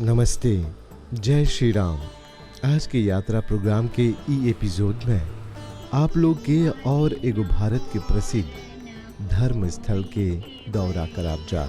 नमस्ते, जय श्री राम। आज के यात्रा प्रोग्राम के ई एपिसोड में आप लोग के और एगो भारत के प्रसिद्ध धर्म स्थल के दौरा कराब जा।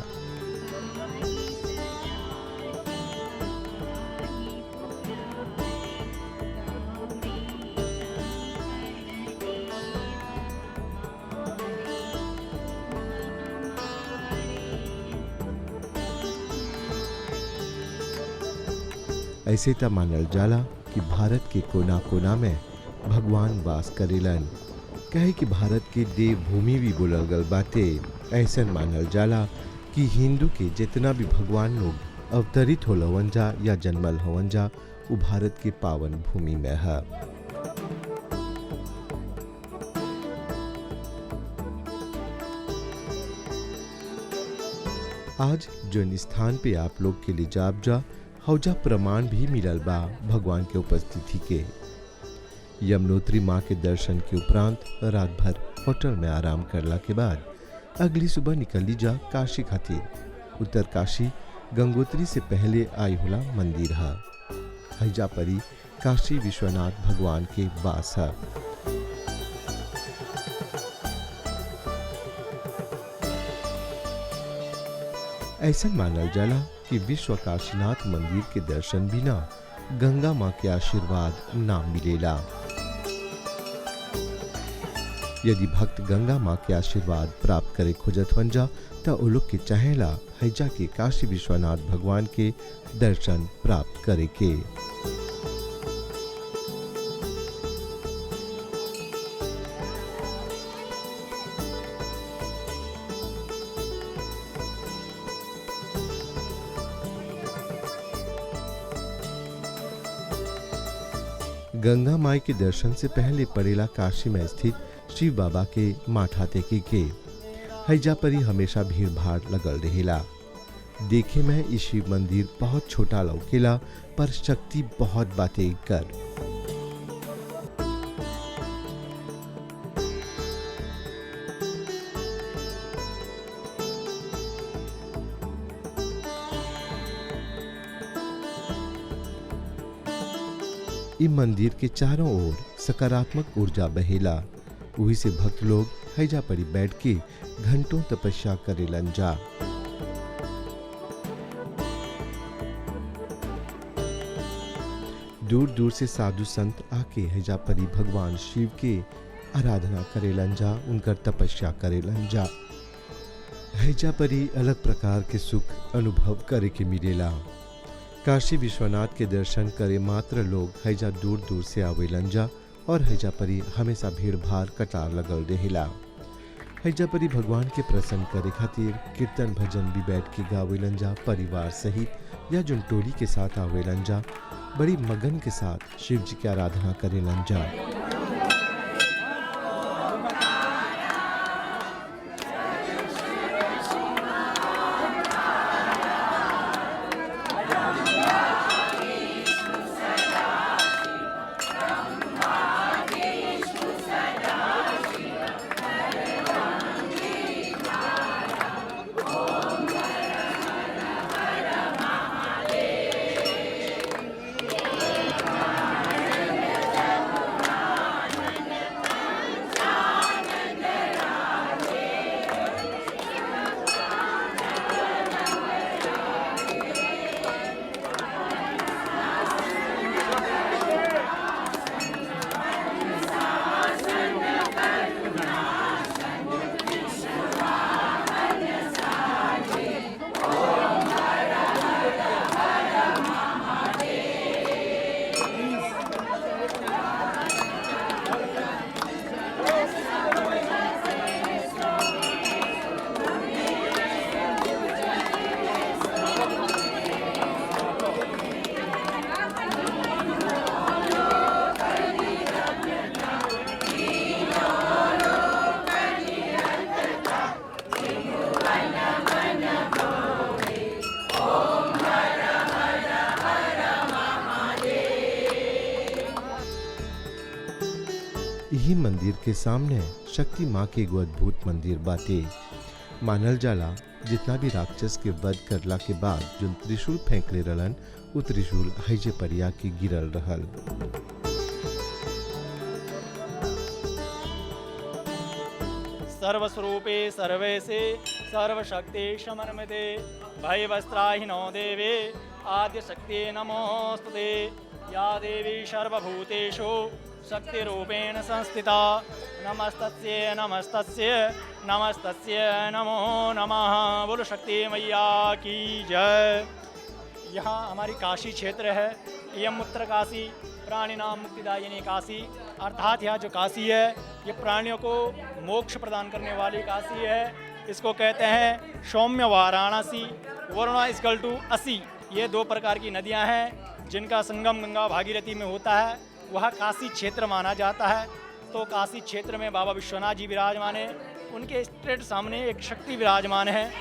ऐसे त मानल जाला कि भारत के कोना कोना में भगवान वास करेलन, कहे कि भारत के देवभूमि भी बोलल गल बाटे। ऐसन मानल जाला कि हिंदू के जितना भी भगवान लोग अवतरित होलवन जा या जन्मल होवन जा वो भारत के पावन भूमि में है। आज जो स्थान पे आप लोग के लिए जाब जा हौजा प्रमाण भी मिलल बा भगवान के उपस्थिति के। यमुनोत्री माँ के दर्शन के उपरांत रात भर होटल में आराम करला के बाद अगली सुबह निकली जा काशी खातिर। उत्तर काशी गंगोत्री से पहले आई होला मंदिर है। हैजा परी काशी विश्वनाथ भगवान के वास है। ऐसा मानल जाला कि विश्व काशीनाथ मंदिर के दर्शन बिना गंगा माँ के आशीर्वाद ना मिलेला। यदि भक्त गंगा माँ के आशीर्वाद प्राप्त करे खोजत वन जा त ओ लोग के चाहेला हैजा के काशी विश्वनाथ भगवान के दर्शन प्राप्त करे के। गंगा माई के दर्शन से पहले पड़ेला काशी में स्थित शिव बाबा के माथा टेके के। हैजा परी हमेशा भीड़ भाड़ लगल रहेला। देखे में इस शिव मंदिर बहुत छोटा लौकेला पर शक्ति बहुत बातें कर। इस मंदिर के चारों ओर सकारात्मक ऊर्जा बहेला। वही से भक्त लोग हैजा परी बैठ के घंटों तपस्या करेलन जा। दूर दूर से साधु संत आके हैजा परी भगवान शिव के आराधना करेलन जा, उनकर तपस्या करेलन जा। हैजा परी अलग प्रकार के सुख अनुभव करे के मिलेला। काशी विश्वनाथ के दर्शन करे मात्र लोग हैजा दूर दूर से आवेलन जा और हैजा परी हमेशा भीड़ भाड़ कतार लगल रहेला। हैजा परी भगवान के प्रसन्न करे खातिर कीर्तन भजन भी बैठ के गावेलन जा। परिवार सहित या जो टोली के साथ आवेलन जा बड़ी मगन के साथ शिव जी की आराधना करेलन जा। यही मंदिर के सामने शक्ति माँ के एगो अद्भुत मंदिर बाटे। मानल जाला जितना भी राक्षस के वध करला के बाद जो त्रिशूल फेंकले रहलन उ त्रिशूल हैजे परिया के गिरल रहल। सर्वस्वरूपे सर्वेशे सर्वशक्ति समन्विते भयवस्त्राहिनो देवे आद्यशक्ति नमोस्तुते या देवी सर्वभूतेषु शक्तिरूपेण संस्थिता नमस्तस्यै नमस्तस्यै नमस्तस्यै नमो नमः। बोलो शक्ति मैया की जय। यहाँ हमारी काशी क्षेत्र है, यम उत्तर काशी प्राणिनाम मुक्तिदायिनी काशी, अर्थात यहाँ जो काशी है ये प्राणियों को मोक्ष प्रदान करने वाली काशी है। इसको कहते हैं सौम्य वाराणसी, वरुणा इक्वल टू 80। ये दो प्रकार की नदियाँ हैं जिनका संगम गंगा भागीरथी में होता है, वह काशी क्षेत्र माना जाता है। तो काशी क्षेत्र में बाबा विश्वनाथ जी विराजमान है, उनके स्ट्रेट सामने एक शक्ति विराजमान है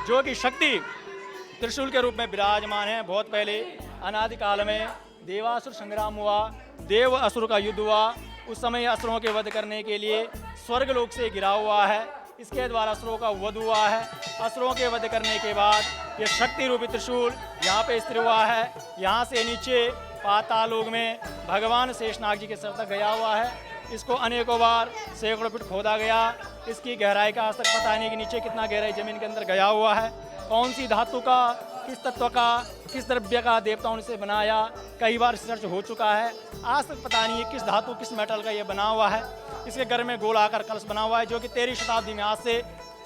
जो कि शक्ति त्रिशूल के रूप में विराजमान है। बहुत पहले अनादिकाल में देवासुर संग्राम हुआ, देव असुर का युद्ध हुआ, उस समय असुरों के वध करने के लिए स्वर्ग लोक से गिरा हुआ है, इसके द्वारा असुरों का वध हुआ है। असुरों के वध करने के बाद ये शक्ति रूपी त्रिशूल यहाँ पे स्थिर हुआ है। यहाँ से नीचे पाताल लोक में भगवान शेषनाग जी के सर तक गया हुआ है। इसको अनेकों बार सैकड़ों फीट खोदा गया, इसकी गहराई का आज तक पता नहीं कि नीचे कितना गहराई जमीन के अंदर गया हुआ है। कौन सी धातु का, किस तत्व का, किस द्रव्य का देवताओं ने इसे बनाया, कई बार रिसर्च हो चुका है, आज तक पता नहीं है किस धातु किस मेटल का ये बना हुआ है। इसके घर में गोलाकार कलश बना हुआ है जो कि 13वीं शताब्दी में, आज से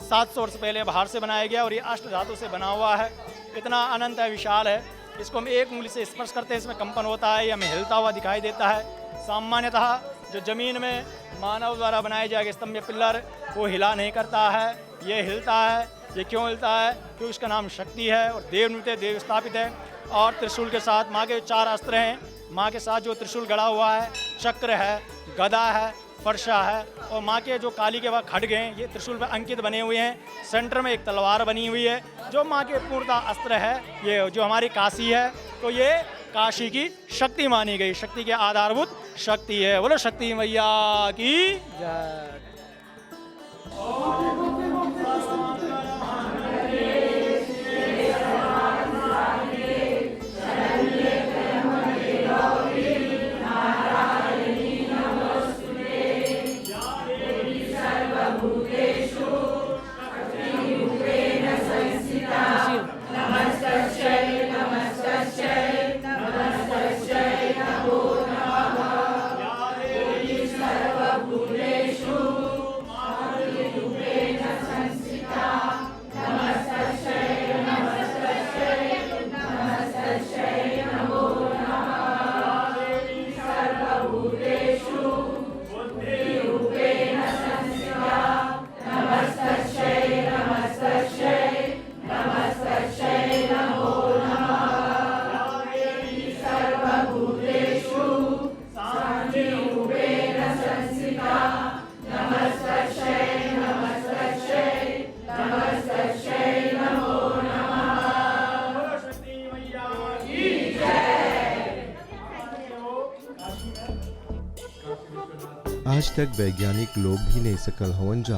700 वर्ष पहले बाहर से बनाया गया और ये अष्ट धातु से बना हुआ है। इतना अनंत है, विशाल है। इसको हम एक उंगली से स्पर्श करते हैं, इसमें कंपन होता है, ये हमें हिलता हुआ दिखाई देता है। सामान्यतः जो जमीन में मानव द्वारा बनाए जाए स्तंभ पिल्लर वो हिला नहीं करता है, ये हिलता है। ये क्यों हिलता है? क्योंकि उसका नाम शक्ति है और देव नृत्य देव स्थापित है। और त्रिशूल के साथ माँ के 4 अस्त्र हैं, माँ के साथ जो त्रिशूल गड़ा हुआ है, चक्र है, गदा है, फरसा है और माँ के जो काली के वह खड्ग हैं ये त्रिशूल पर अंकित बने हुए हैं। सेंटर में एक तलवार बनी हुई है जो माँ के पूर्णतः अस्त्र है। ये जो हमारी काशी है तो ये काशी की शक्ति मानी गई, शक्ति के आधारभूत शक्ति है। बोलो शक्ति मैया की जय। आज तक वैज्ञानिक लोग भी नहीं सकल हवन जा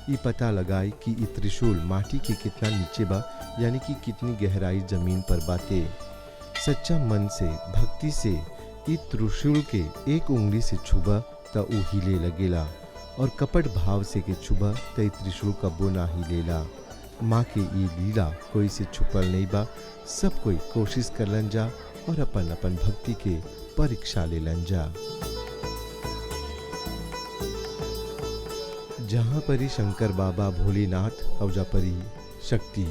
ये पता लगाए कि ये त्रिशूल माटी के कितना नीचे बा, यानी कि कितनी गहराई जमीन पर बाते। सच्चा मन से भक्ति से ये त्रिशूल के एक उंगली से छुबा त ऊ हिले लगेला और कपट भाव से के छुबा त ये त्रिशूल कबो ना हिलेला। माँ के ये लीला कोई से छुपल नहीं बा, सब कोई कोशिश करलन जा और अपन अपन भक्ति के परीक्षा लेलन जा। जहाँ परी शंकर बाबा भोलेनाथ औजा परी शक्ति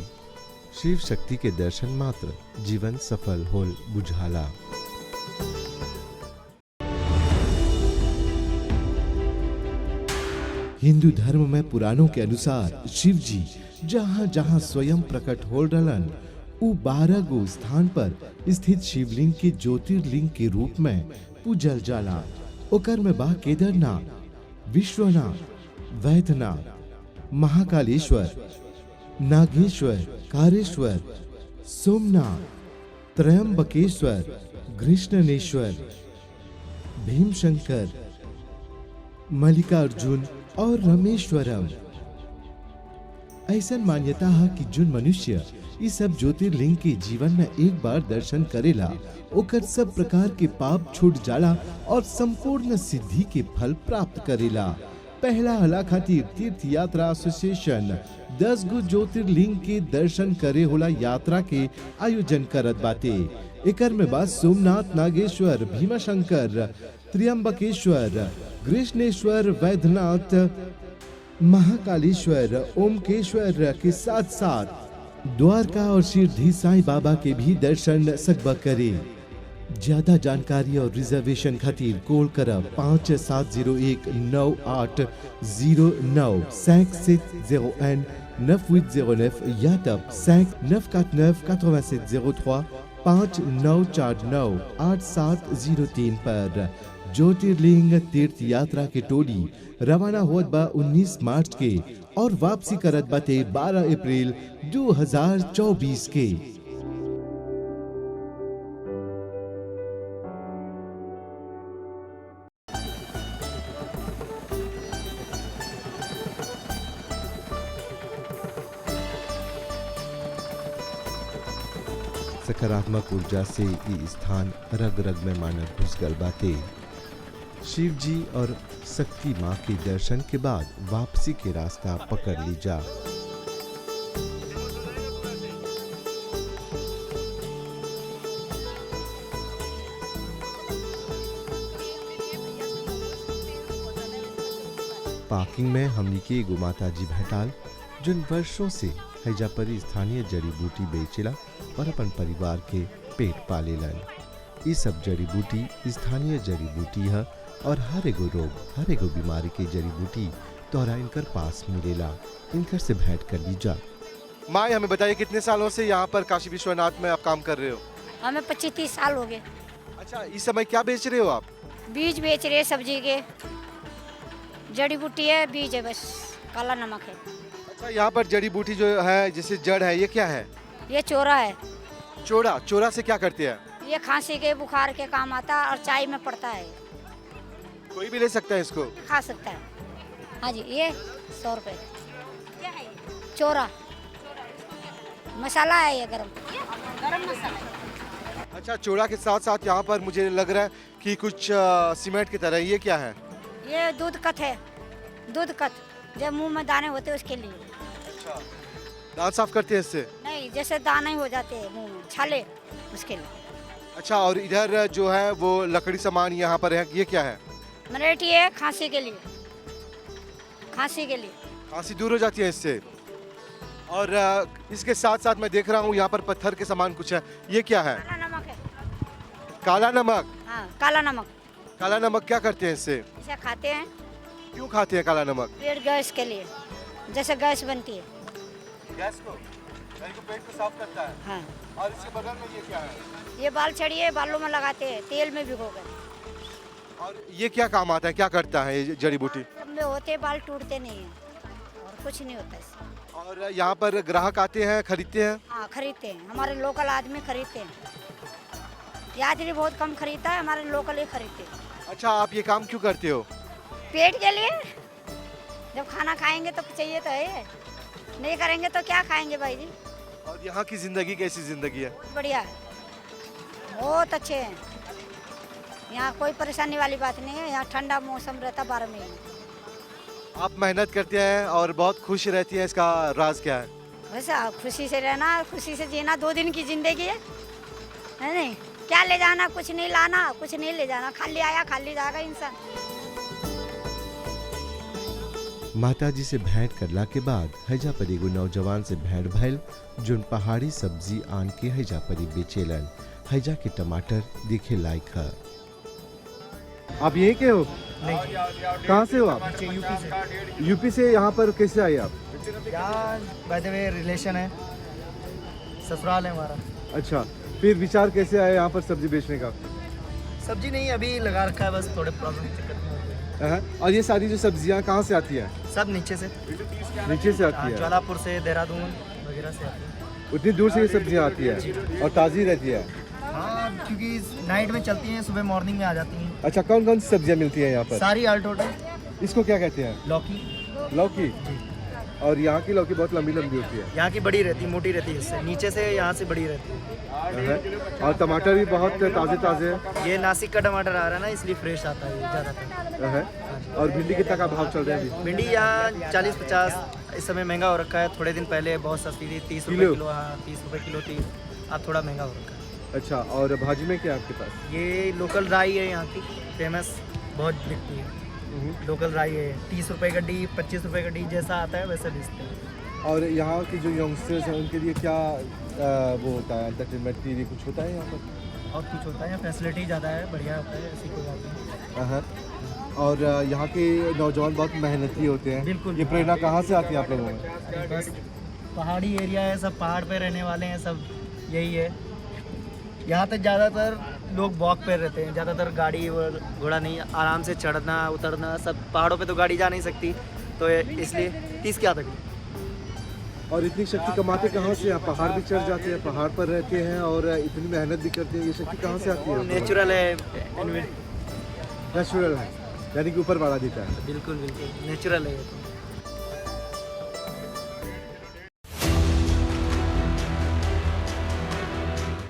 शिव शक्ति के दर्शन मात्र जीवन सफल होल बुझाला। हिंदू धर्म में पुराणों के अनुसार शिव जी जहाँ जहाँ स्वयं प्रकट हो डलन उ 12 गो स्थान पर स्थित शिवलिंग के ज्योतिर्लिंग के रूप में पूजल जाला। ओकर में बा केदारनाथ, विश्वनाथ, वैद्यनाथ, महाकालेश्वर, नागेश्वर, कारेश्वर, सोमनाथ, त्रयंबकेश्वर, कृष्णनेश्वर, भीमशंकर, मल्लिकार्जुन और रामेश्वरम। ऐसा मान्यता है कि जो मनुष्य इस सब ज्योतिर्लिंग के जीवन में एक बार दर्शन करेला ओकर सब प्रकार के पाप छूट जाला और संपूर्ण सिद्धि के फल प्राप्त करेला। पहला हला खातिर तीर्थ यात्रा एसोसिएशन 10 गो ज्योतिर्लिंग के दर्शन करे होला यात्रा के आयोजन करत बाटे। एकर में बात सोमनाथ, नागेश्वर, भीमाशंकर, त्र्यंबकेश्वर, कृष्णेश्वर, वैद्यनाथ, महाकालेश्वर, ओमकेश्वर के साथ साथ द्वारका और शिरडी साईं बाबा के भी दर्शन सकबा करे। ज्यादा जानकारी और रिजर्वेशन खातिर कॉल करब 57019809 5701 9809 या तब 5949 8703 5949 8703 पर। ज्योतिर्लिंग तीर्थ यात्रा के टोली रवाना होत बा 19 मार्च के और वापसी करत बाटे 12 अप्रैल 2024 के। सकारात्मक ऊर्जा से ये स्थान रग रग में मानव घुस गल बाटे। शिव जी और शक्ति माँ के दर्शन के बाद वापसी के रास्ता पकड़ लीजा। पार्किंग में हमनी के एगो माता जी भेटाल जिन वर्षों से हैजा परी स्थानीय जड़ी बूटी बेचेला और अपन परिवार के पेट पालेलन। ये सब जड़ी बूटी स्थानीय जड़ी बूटी है और हर एगो रोग, हर एगो बीमारी के जड़ी बूटी तोरा इनकर पास मिलेला। इनकर से भेंट कर लीजा। माँ हमें बताइए कितने सालों से यहाँ पर काशी विश्वनाथ में आप काम कर रहे हो? हमें 25-30 साल हो गए। अच्छा, इस समय क्या बेच रहे हो आप? बीज बेच रहे, सब्जी के, जड़ी बूटी है, बीज है, बस काला नमक है। अच्छा, यहाँ पर जड़ी बूटी जो है जैसे जड़ है, ये क्या है? ये चोरा है। चोरा? चोरा से क्या करते हैं? ये खांसी के, बुखार के काम आता है और चाय में पड़ता है। कोई भी ले सकता है इसको? खा सकता है। हाँ जी, ये 100 रुपए। क्या है? चोरा मसाला है, ये गरम मसाला। अच्छा, चोरा के साथ साथ यहाँ पर मुझे लग रहा है कि कुछ सीमेंट की तरह, ये क्या है? ये दूध कथ है, दूध कथ, जब मुंह में दाने होते हैं उसके लिए। अच्छा, दांत साफ करते हैं इससे? नहीं, जैसे दाने हो जाते हैं मुंह में, छाले, उसके लिए। अच्छा, और इधर जो है वो लकड़ी सामान यहाँ पर है, ये क्या है? मलेठी है, खांसी के लिए, खांसी के लिए। खांसी दूर हो जाती है इससे। और इसके साथ साथ मैं देख रहा हूँ यहाँ पर पत्थर के सामान कुछ है, ये क्या है? काला नमक है। काला नमक? हाँ, काला नमक। काला नमक क्या करते हैं इससे? इसे खाते हैं। क्यों खाते हैं काला नमक? पेट गैस के लिए, जैसे गैस बनती है। गैस को, यानी कि पेट को साफ करता है। हाँ। और इसके बगल में ये क्या है? ये बाल छड़िए, बालों में लगाते हैं, तेल में भिगोकर। और ये क्या काम आता है, क्या करता है ये जड़ी बूटी? में होते बाल टूटते नहीं हैं और कुछ नहीं होता इससे। और यहाँ पर ग्राहक आते हैं, खरीदते हैं? हाँ, खरीदते हैं, हमारे लोकल आदमी खरीदते हैं। ये आदमी बहुत कम खरीदता है, हमारे लोकल ही खरीदते हैं। अच्छा, आप ये काम क्यों करते हो? पेट के लिए। जब खाना खाएंगे तो चाहिए तो है, नहीं करेंगे तो क्या खाएंगे भाई जी। और यहाँ की जिंदगी कैसी जिंदगी है? बहुत बढ़िया है, बहुत अच्छे हैं। यहाँ कोई परेशानी वाली बात नहीं है, यहाँ ठंडा मौसम रहता 12 महीने। आप मेहनत करते हैं और बहुत खुश रहती हैं, इसका राज क्या है? वैसे खुशी से रहना, खुशी से जीना, 2 दिन की जिंदगी है नहीं? क्या ले जाना, कुछ नहीं लाना, कुछ नहीं ले जाना, खाली आया खाली जाएगा इंसान। माता जी से भेंट करला के बाद हैजा परी एगो नौजवान से भेंट भइल जोन पहाड़ी सब्जी आन के हैजा परी बेचेलन। हैजा के टमाटर देखे लायक है। आप यहीं के हो? नहीं। कहाँ से हो आप? यूपी से। यूपी से यहाँ पर कैसे आए आप? यहाँ बाय द वे रिलेशन है, ससुराल है हमारा। अच्छा, फिर विचार कैसे आया यहाँ पर सब्जी बेचने का? सब्जी नहीं अभी लगा रखा है, बस थोड़े प्रॉब्लम दिक्कत में होते हैं। और ये सारी जो सब्जियाँ कहाँ से आती हैं? सब नीचे से। नीचे से आती है? ज्वालापुर से, देहरादून वगैरह से आती है। उतनी दूर से ये सब्जियाँ आती है और ताज़ी रहती है? हाँ, क्योंकि नाइट में चलती हैं, सुबह मॉर्निंग में आ जाती हैं। अच्छा, कौन कौन सी सब्जियाँ मिलती हैं यहाँ पर? सारी ऑल टोटल। इसको क्या कहते हैं? लौकी। लौकी? और यहाँ की लौकी बहुत लंबी लंबी होती है। यहाँ की बड़ी रहती, मोटी रहती है, इससे नीचे से यहाँ से बड़ी रहती और टमाटर भी बहुत ताज़े ताज़े है। है। ये नासिक का टमाटर आ रहा है ना, इसलिए फ्रेश आता है ये ज़्यादातर। और भिंडी कितना का भाव चल रहा है अभी? भिंडी यहाँ 40-50 इस समय महंगा हो रखा है। थोड़े दिन पहले बहुत सस्ती थी, 30 रुपये किलो। हाँ 30 रुपये किलो थी, अब थोड़ा महंगा हो रखा है। अच्छा, और भाजी में क्या है आपके पास? ये लोकल राई है यहाँ की, फेमस, बहुत बिकती है। लोकल राई है, 30 रुपये गड्डी, 25 रुपये गड्डी, जैसा आता है वैसे बेचते हैं। और यहाँ की जो यंगस्टर्स हैं उनके लिए क्या वो होता है, एंटरटेनमेंट के लिए कुछ होता है यहाँ पर? और कुछ होता है, फैसिलिटी ज़्यादा है, बढ़िया होता है, ऐसी कोई बात नहीं। और यहाँ के नौजवान बहुत मेहनती होते हैं। बिल्कुल। ये प्रेरणा कहाँ से आती है आप लोगों में? बस पहाड़ी एरिया है, सब पहाड़ पे रहने वाले हैं, सब यही है। यहाँ पे ज़्यादातर लोग वॉक पे रहते हैं, ज़्यादातर गाड़ी घोड़ा नहीं, आराम से चढ़ना उतरना, सब पहाड़ों पे तो गाड़ी जा नहीं सकती, तो इसलिए 30 की आदत है। और इतनी शक्ति कमाते कहाँ से? आप पहाड़ भी चढ़ जाते हैं, पहाड़ पर रहते हैं और इतनी मेहनत भी करते हैं, ये शक्ति कहाँ से आती है? नेचुरल है, नेचुरल है, यानी कि ऊपर वाला देता है। बिल्कुल बिल्कुल नेचुरल है ये तो।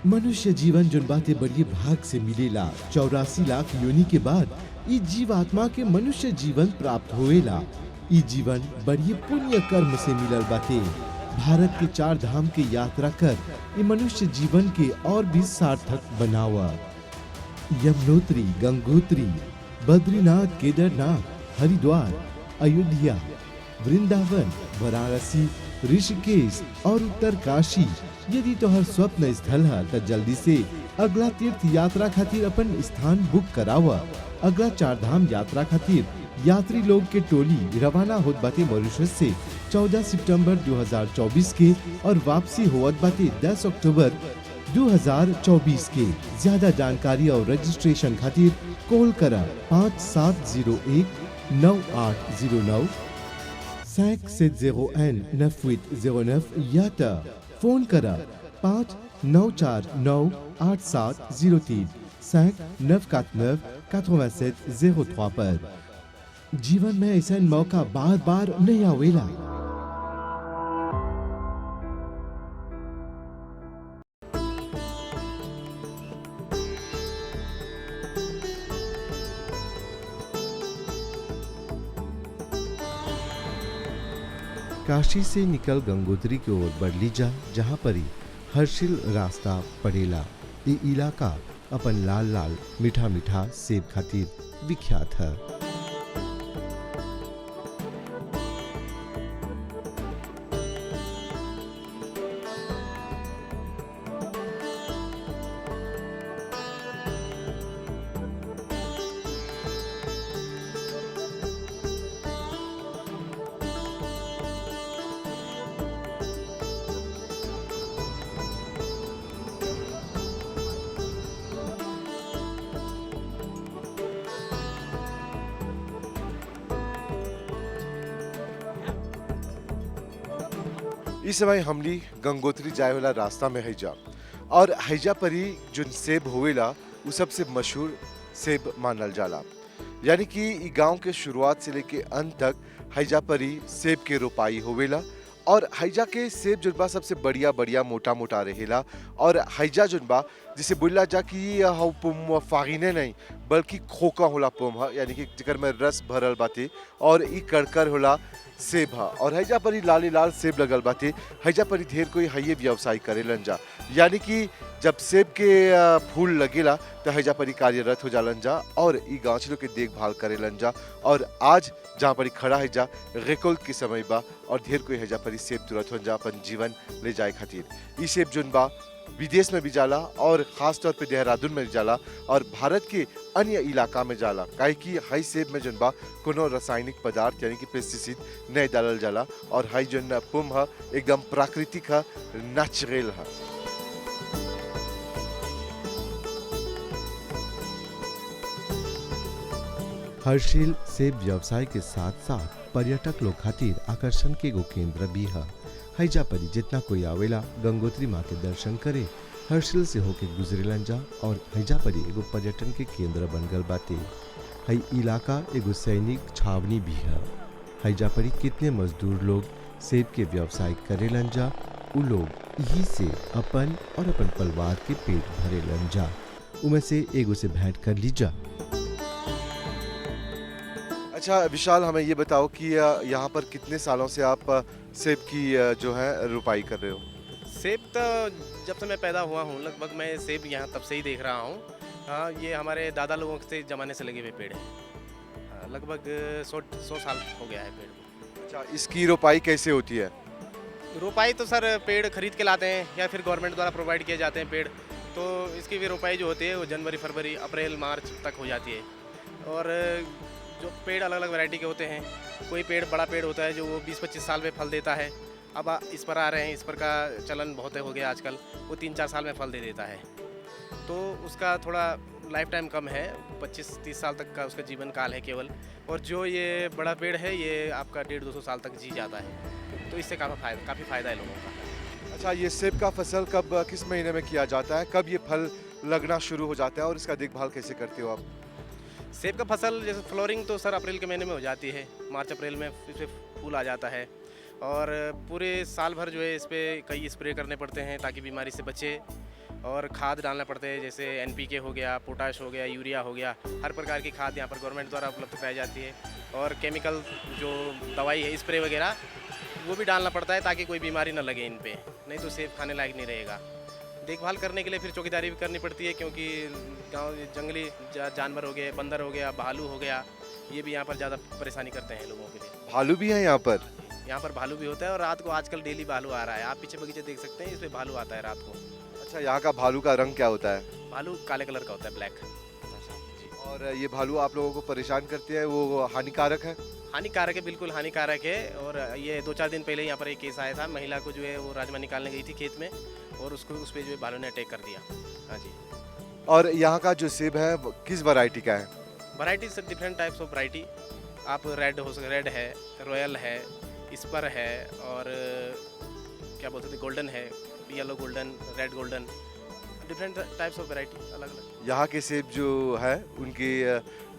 मनुष्य जीवन जोन बातें बड़ी भाग से मिलेला। 84 लाख योनि के बाद ई जीवात्मा के मनुष्य जीवन प्राप्त होएला। ई जीवन बड़ी पुण्य कर्म से मिलल बाते। भारत के 4 धाम के यात्रा कर ये मनुष्य जीवन के और भी सार्थक बनावा। यमुनोत्री, गंगोत्री, बद्रीनाथ, केदारनाथ, हरिद्वार, अयोध्या, वृंदावन, वाराणसी, ऋषिकेश और उत्तरकाशी यदि तोहर स्वप्न स्थल है तो जल्दी से अगला तीर्थ यात्रा खातिर अपन स्थान बुक करावा। अगला 4 धाम यात्रा खातिर यात्री लोग के टोली रवाना होत बाटे मॉरिशस से 14 सितंबर 2024 के और वापसी होत बाटे 10 अक्टूबर 2024 के। ज्यादा जानकारी और रजिस्ट्रेशन खातिर कॉल करा 5701 9809 570N 9809 या तो फोन करा 5949 8703 5949 8703 पर। जीवन में ऐसा मौका बार बार नहीं आवेला। काशी से निकल गंगोत्री की ओर बढ़ ली जा, जहाँ पर ही हर्षिल रास्ता पड़ेला। ये इलाका अपन लाल लाल मीठा मीठा सेब खातिर विख्यात है। इस समय हमली गंगोत्री जाए वाला रास्ता में हैजा और हैजा परी जो सेब होवेला वो सबसे मशहूर सेब मानल जाला। यानी कि ई गांव के शुरुआत से लेके अंत तक हैजा परी सेब के रोपाई होवेला और हैजा के सेब जुन बा सबसे बढ़िया बढ़िया मोटा मोटा रहेला। और हैजा जुन बा जिसे बोला जा कि हाउ पुम फागिने नहीं बल्कि खोका होला पुम हा, यानी कि जिकर में रस भरल बाते और ई कड़कर होला सेब हा। और हैजा परी लाली लाल सेब लगल बाते। हैजा परी ढेर कोई हये व्यवसाय करेलन जा, यानी कि जब सेब के फूल लगेला तो हैजा परी कार्यरत हो जालन जा और ई गांछलो के देखभाल करेलन जा। और आज जहाँ परी खड़ा है जा रेकोल के समय बा और ढेर कोई हैजा परी सेब तुरंत हो जा अपन जीवन ले जाए खातिर। ई सेब जुन बा विदेश में भी जाला और खास तौर पे देहरादून में भी जाला और भारत के अन्य इलाका में जाला। काहे कि हई सेब में जन बा कोनो रासायनिक पदार्थ यानी कि पेस्टिसाइड नहीं डालल जाला और हई जन पुम है एकदम प्राकृतिक है, नेचुरल है। हर्षिल सेब व्यवसाय के साथ साथ पर्यटक लोग खातिर आकर्षण के एगो केंद्र भी है। हैजा परी जितना कोई आवेला गंगोत्री माँ के दर्शन करे हर्षिल से होके गुजरेलन जा और हैजा परी एगो पर्यटन के केंद्र बन गल बाते। हई इलाका एगो सैनिक छावनी भी है। हैजा परी कितने मजदूर लोग सेब के व्यवसाय करेलन जा उ लोग यही से अपन और अपन परिवार के पेट भरेलन जा। उमें से एगो से भेंट कर लीजा। अच्छा विशाल, हमें ये बताओ कि यहाँ पर कितने सालों से आप सेब की जो है रुपाई कर रहे हो? सेब तो जब से मैं पैदा हुआ हूँ लगभग मैं सेब यहाँ तब से ही देख रहा हूँ। हाँ, ये हमारे दादा लोगों के ज़माने से लगे हुए पेड़ हैं। हाँ, लगभग 100 साल हो गया है पेड़ को। अच्छा, इसकी रुपाई कैसे होती है? रोपाई तो सर पेड़ खरीद के लाते हैं या फिर गवर्नमेंट द्वारा प्रोवाइड किए जाते हैं पेड़, तो इसकी भी रोपाई जो होती है वो जनवरी फरवरी अप्रैल मार्च तक हो जाती है। और जो पेड़ अलग अलग वैरायटी के होते हैं, कोई पेड़ बड़ा पेड़ होता है जो वो 20-25 साल में फल देता है। अब इस पर आ रहे हैं, इस पर का चलन बहुत हो गया आजकल, वो 3-4 साल में फल दे देता है, तो उसका थोड़ा लाइफ टाइम कम है, 25-30 साल तक का उसका जीवन काल है केवल। और जो ये बड़ा पेड़ है ये आपका 150-200 साल तक जी जाता है, तो इससे काफ़ी फ़ायदा है लोगों का। अच्छा, ये सेब का फसल कब किस महीने में किया जाता है? कब ये फल लगना शुरू हो जाता है और इसका देखभाल कैसे करते हो आप? सेब का फसल जैसे फ्लोरिंग तो सर अप्रैल के महीने में हो जाती है, मार्च अप्रैल में इस पर फूल आ जाता है। और पूरे साल भर जो है इस पर कई स्प्रे करने पड़ते हैं ताकि बीमारी से बचे, और खाद डालना पड़ते हैं जैसे NPK हो गया, पोटाश हो गया, यूरिया हो गया, हर प्रकार की खाद यहाँ पर गवर्नमेंट द्वारा उपलब्ध कराई जाती है। और केमिकल जो दवाई है स्प्रे वगैरह वो भी डालना पड़ता है ताकि कोई बीमारी ना लगे इन पे, नहीं तो सेब खाने लायक नहीं रहेगा। देखभाल करने के लिए फिर चौकीदारी भी करनी पड़ती है, क्योंकि गांव जंगली जानवर हो गए, बंदर हो गया, भालू हो गया, ये भी यहाँ पर ज़्यादा परेशानी करते हैं लोगों के लिए। भालू भी है यहाँ पर? यहाँ पर भालू भी होता है और रात को आजकल डेली भालू आ रहा है, आप पीछे बगीचे देख सकते हैं, इसमें भालू आता है रात को। अच्छा, यहाँ का भालू का रंग क्या होता है? भालू काले कलर का होता है, ब्लैक। और ये भालू आप लोगों को परेशान करते हैं, वो हानिकारक है? हानिकारक है, बिल्कुल हानिकारक है। और ये 2-4 दिन पहले यहाँ पर एक केस आया था, महिला को जो है वो राजमा निकालने गई थी खेत में और उसको उस पर जो है भालू ने अटैक कर दिया। हाँ जी। और यहाँ का जो सेब है वो किस वैरायटी का है? Variety sir different types of variety, आप रेड है, रॉयल है, स्पर है, और क्या बोलते थे गोल्डन है, yellow golden, red golden, different types of variety अलग अलग। यहाँ के सेब जो है उनकी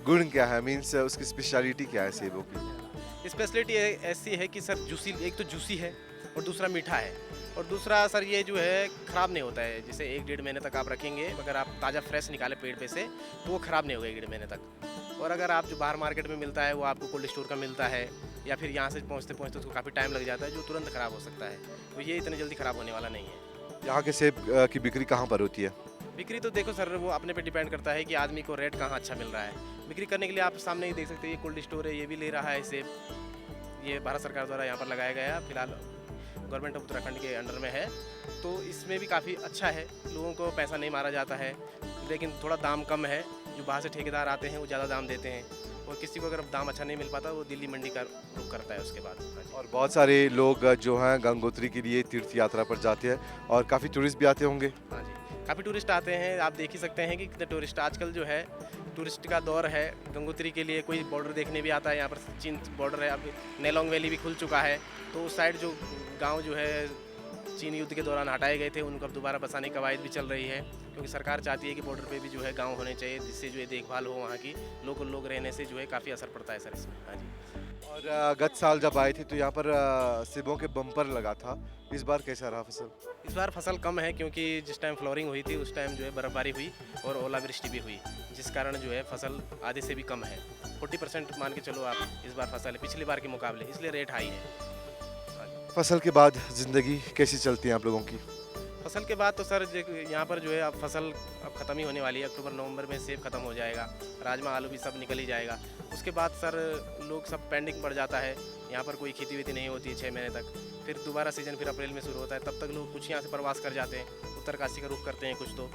गुण क्या है, मीन्स उसकी स्पेशलिटी क्या है सेबों की? स्पेशलिटी ऐसी है कि सर जूसी, एक तो जूसी है और दूसरा मीठा है, और दूसरा सर ये जो है ख़राब नहीं होता है। जैसे 1-1.5 महीने तक आप रखेंगे, अगर आप ताज़ा फ्रेश निकालें पेड़ पे से तो वो ख़राब नहीं होगा 1-1.5 महीने तक। और अगर आप जो बाहर मार्केट में मिलता है वो आपको कोल्ड स्टोर का मिलता है, या फिर यहाँ से पहुँचते पहुँचते उसको काफ़ी टाइम लग जाता है, जो तुरंत ख़राब हो सकता है, तो ये इतनी जल्दी ख़राब होने वाला नहीं है। यहाँ के सेब की बिक्री कहाँ पर होती है? बिक्री तो देखो सर वो अपने पे डिपेंड करता है कि आदमी को रेट कहाँ अच्छा मिल रहा है। बिक्री करने के लिए आप सामने ही देख सकते हैं, ये कोल्ड स्टोर है, ये भी ले रहा है सेब, ये भारत सरकार द्वारा यहाँ पर लगाया गया है, फिलहाल गवर्नमेंट ऑफ उत्तराखंड के अंडर में है, तो इसमें भी काफ़ी अच्छा है, लोगों को पैसा नहीं मारा जाता है, लेकिन थोड़ा दाम कम है। जो बाहर से ठेकेदार आते हैं वो ज़्यादा दाम देते हैं, और किसी को अगर दाम अच्छा नहीं मिल पाता वो दिल्ली मंडी का रुख करता है उसके बाद। और बहुत सारे लोग जो हैं गंगोत्री के लिए तीर्थ यात्रा पर जाते हैं और काफ़ी टूरिस्ट भी आते होंगे। हाँ जी, काफ़ी टूरिस्ट आते हैं, आप देख ही सकते हैं कि कितने टूरिस्ट आजकल जो है, टूरिस्ट का दौर है गंगोत्री के लिए। कोई बॉर्डर देखने भी आता है, यहाँ पर चीन बॉर्डर है, अब नेलोंग वैली भी खुल चुका है, तो उस साइड जो गांव जो है चीन युद्ध के दौरान हटाए गए थे उनको अब दोबारा बसाने की कवायद भी चल रही है, क्योंकि सरकार चाहती है कि बॉर्डर पे भी जो है गांव होने चाहिए, जिससे जो है देखभाल हो वहाँ की, लोकल लोग रहने से जो है काफ़ी असर पड़ता है सर इसमें। हाँ जी। और गत साल जब आए थे तो यहाँ पर सेबों के बम्पर लगा था, इस बार कैसा रहा फसल? इस बार फसल कम है, क्योंकि जिस टाइम फ्लोरिंग हुई थी उस टाइम जो है बर्फबारी हुई और ओलावृष्टि भी हुई, जिस कारण जो है फसल आधे से भी कम है। 40% मान के चलो आप इस बार फसल है पिछली बार के मुकाबले, इसलिए रेट हाई है। फसल के बाद ज़िंदगी कैसी चलती है आप लोगों की? फसल के बाद तो सर यहाँ पर जो है अब फसल अब ख़त्म ही होने वाली है, अक्टूबर-नवंबर में सेब ख़त्म हो जाएगा, राजमा आलू भी सब निकल ही जाएगा। उसके बाद सर लोग सब पेंडिंग पड़ जाता है, यहाँ पर कोई खेती वेती नहीं होती है 6 महीने तक, फिर दोबारा सीज़न फिर अप्रैल में शुरू होता है, तब तक लोग कुछ यहाँ से प्रवास कर जाते हैं, उत्तरकाशी का रुख करते हैं कुछ तो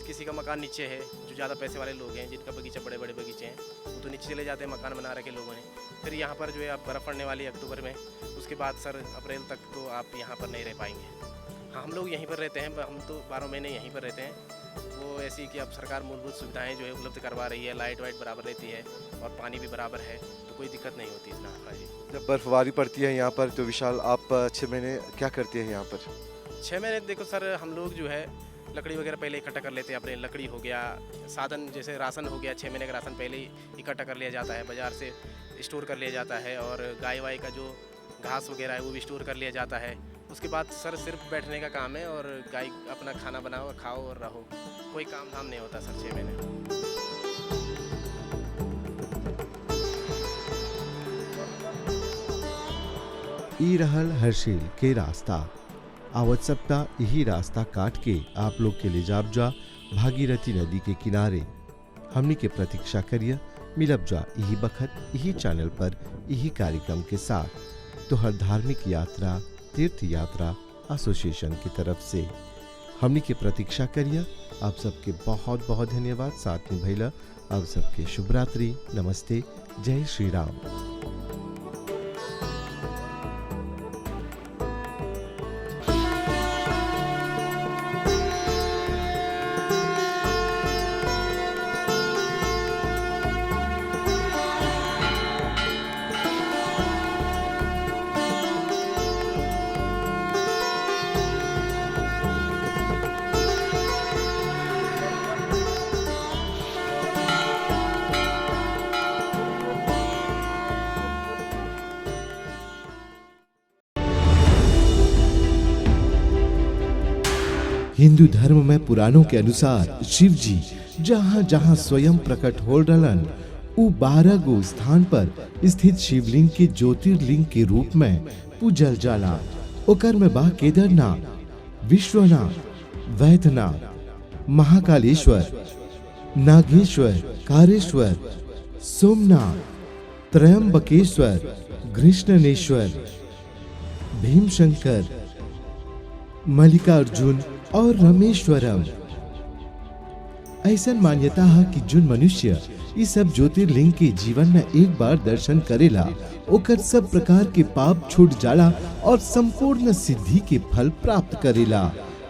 किसी का मकान नीचे है, जो ज़्यादा पैसे वाले लोग हैं जिनका बगीचा बड़े बड़े बगीचे हैं, वो तो नीचे चले जाते हैं मकान बना रखे लोगों ने। फिर यहाँ पर जो है अब बर्फ़ पड़ने वाली है अक्टूबर में, उसके बाद सर अप्रैल तक तो आप यहाँ पर नहीं रह पाएंगे। हाँ, हम लोग यहीं पर रहते हैं, हम तो 12 महीने यहीं पर रहते हैं। वो ऐसी कि अब सरकार मूलभूत सुविधाएं जो है उपलब्ध करवा रही है, लाइट वाइट बराबर रहती है और पानी भी बराबर है, तो कोई दिक्कत नहीं होती इतना। हाँ जी। जब बर्फबारी पड़ती है यहाँ पर तो विशाल आप 6 महीने क्या करते हैं यहाँ पर? 6 महीने देखो सर हम लोग जो है लकड़ी वगैरह पहले इकट्ठा कर लेते हैं, अपने लकड़ी हो गया, साधन जैसे राशन हो गया, 6 महीने का राशन पहले ही इकट्ठा कर लिया जाता है, बाज़ार से स्टोर कर लिया जाता है, और गाय वाय का जो घास वगैरह है वो भी स्टोर कर लिया जाता है। उसके बाद सर सिर्फ बैठने का काम है और गाय अपना खाना बनाओ, खाओ और रहो। कोई काम धाम नहीं होता सर 6 महीने। ई रहल हर्षिल के रास्ता। आवत सप्ताह यही रास्ता काट के आप लोग के ले जाब जा भागीरथी नदी के किनारे। हमनी के प्रतीक्षा करिए, मिलब जा यही बखत यही चैनल पर यही कार्यक्रम के साथ। तो हर धार्मिक यात्रा तीर्थ यात्रा एसोसिएशन की तरफ से हमनी के प्रतीक्षा करिए। आप सबके बहुत बहुत धन्यवाद साथ में भैला। आप सबके शुभ रात्रि, नमस्ते, जय श्री राम। हिंदू धर्म में पुराणों के अनुसार शिव जी जहाँ जहाँ स्वयं प्रकट हो रहलन उ 12 गो स्थान पर स्थित शिवलिंग के ज्योतिर्लिंग के रूप में पूजल जाला। ओकर में बा केदारनाथ, विश्वनाथ, वैद्यनाथ, महाकालेश्वर, नागेश्वर, कारेश्वर, सोमनाथ, त्रयंबकेश्वर, कृष्णनेश्वर, भीमशंकर, मल्लिकार्जुन और रमेश्वरम। ऐसा मान्यता है कि जो मनुष्य इस सब ज्योतिर्लिंग के जीवन में एक बार दर्शन करेला ओकर सब प्रकार के पाप छूट जाला और संपूर्ण सिद्धि के फल प्राप्त करेला।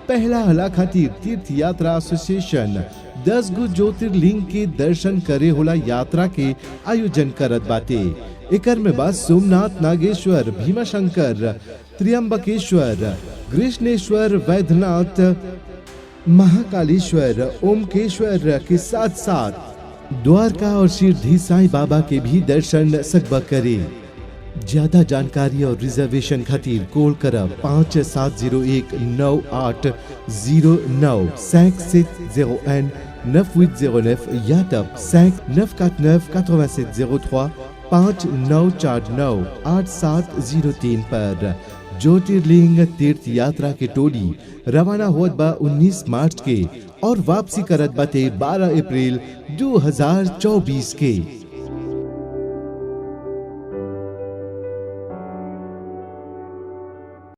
पहला हला खातिर तीर्थ यात्रा एसोसिएशन 10 गो ज्योतिर्लिंग के दर्शन करे होला यात्रा के आयोजन करत बाटे। एकर में बा सोमनाथ, नागेश्वर, भीमाशंकर, त्र्यंबकेश्वर, कृष्णेश्वर, वैद्यनाथ, महाकालेश्वर, ओमकेश्वर के साथ साथ द्वारका और शिरडी साईं बाबा के भी दर्शन सकबा करे। ज्यादा जानकारी और रिजर्वेशन खातिर कॉल करब 57019809 57019809 या तब 59498703 5949 8703 पर। ज्योतिर्लिंग तीर्थ यात्रा के टोली रवाना होत बा 19 मार्च के और वापसी करत बाटे 12 अप्रैल 2024 के।